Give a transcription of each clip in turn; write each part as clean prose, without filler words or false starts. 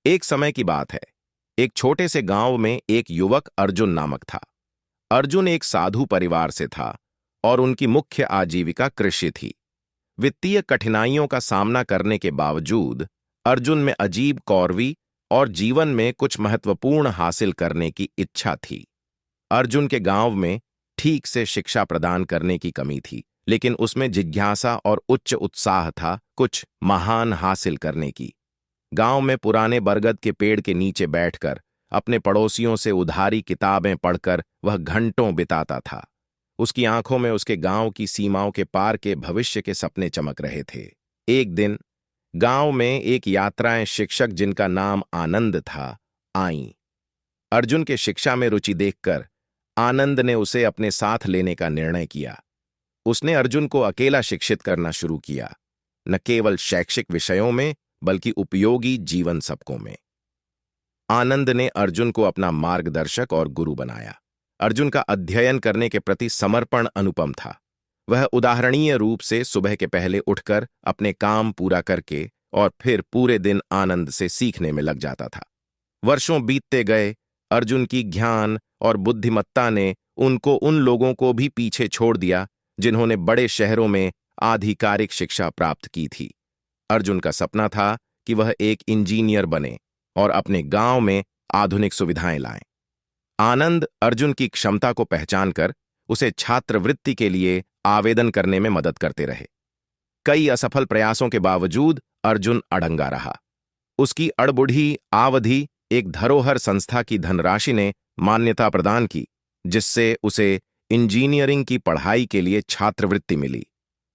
एक समय की बात है। एक छोटे से गांव में एक युवक अर्जुन नामक था। अर्जुन एक साधु परिवार से था और उनकी मुख्य आजीविका कृषि थी। वित्तीय कठिनाइयों का सामना करने के बावजूद अर्जुन में अजीब कौरवी और जीवन में कुछ महत्वपूर्ण हासिल करने की इच्छा थी। अर्जुन के गांव में ठीक से शिक्षा प्रदान करने की कमी थी, लेकिन उसमें जिज्ञासा और उच्च उत्साह था कुछ महान हासिल करने की। गांव में पुराने बरगद के पेड़ के नीचे बैठकर अपने पड़ोसियों से उधारी किताबें पढ़कर वह घंटों बिताता था। उसकी आंखों में उसके गांव की सीमाओं के पार के भविष्य के सपने चमक रहे थे। एक दिन गांव में एक यात्राएं शिक्षक जिनका नाम आनंद था, आईं। अर्जुन के शिक्षा में रुचि देखकर आनंद ने उसे अपने साथ लेने का निर्णय किया। उसने अर्जुन को अकेला शिक्षित करना शुरू किया, न केवल शैक्षिक विषयों में बल्कि उपयोगी जीवन सबकों में। आनंद ने अर्जुन को अपना मार्गदर्शक और गुरु बनाया। अर्जुन का अध्ययन करने के प्रति समर्पण अनुपम था। वह उदाहरणीय रूप से सुबह के पहले उठकर अपने काम पूरा करके और फिर पूरे दिन आनंद से सीखने में लग जाता था। वर्षों बीतते गए। अर्जुन की ज्ञान और बुद्धिमत्ता ने उनको उन लोगों को भी पीछे छोड़ दिया जिन्होंने बड़े शहरों में आधिकारिक शिक्षा प्राप्त की थी। अर्जुन का सपना था कि वह एक इंजीनियर बने और अपने गांव में आधुनिक सुविधाएं लाएं। आनंद अर्जुन की क्षमता को पहचानकर उसे छात्रवृत्ति के लिए आवेदन करने में मदद करते रहे। कई असफल प्रयासों के बावजूद अर्जुन अड़ंगा रहा। उसकी अड़बुढ़ी अवधि एक धरोहर संस्था की धनराशि ने मान्यता प्रदान की, जिससे उसे इंजीनियरिंग की पढ़ाई के लिए छात्रवृत्ति मिली।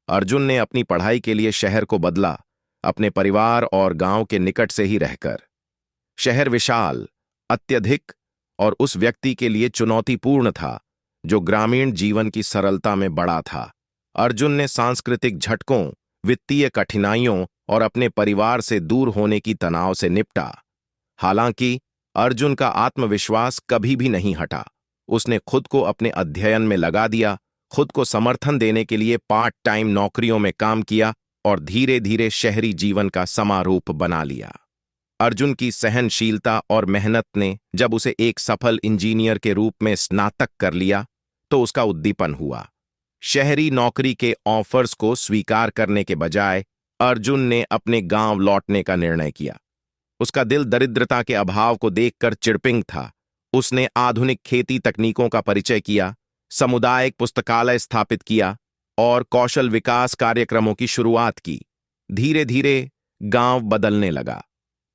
अर्जुन ने अपनी पढ़ाई के लिए शहर को बदला, अपने परिवार और गांव के निकट से ही रहकर। शहर विशाल, अत्यधिक और उस व्यक्ति के लिए चुनौतीपूर्ण था जो ग्रामीण जीवन की सरलता में बड़ा था। अर्जुन ने सांस्कृतिक झटकों, वित्तीय कठिनाइयों और अपने परिवार से दूर होने की तनाव से निपटा। हालांकि अर्जुन का आत्मविश्वास कभी भी नहीं हटा। उसने खुद को अपने अध्ययन में लगा दिया, खुद को समर्थन देने के लिए पार्ट टाइम नौकरियों में काम किया और धीरे धीरे शहरी जीवन का समारूप बना लिया। अर्जुन की सहनशीलता और मेहनत ने जब उसे एक सफल इंजीनियर के रूप में स्नातक कर लिया तो उसका उद्दीपन हुआ। शहरी नौकरी के ऑफर्स को स्वीकार करने के बजाय अर्जुन ने अपने गांव लौटने का निर्णय किया। उसका दिल दरिद्रता के अभाव को देखकर चिड़पिंग था। उसने आधुनिक खेती तकनीकों का परिचय किया, सामुदायिक पुस्तकालय स्थापित किया और कौशल विकास कार्यक्रमों की शुरुआत की। धीरे धीरे गांव बदलने लगा।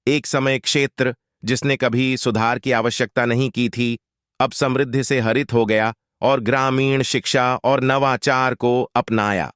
एक समय क्षेत्र जिसने कभी सुधार की आवश्यकता नहीं की थी, अब समृद्धि से हरित हो गया और ग्रामीण शिक्षा और नवाचार को अपनाया।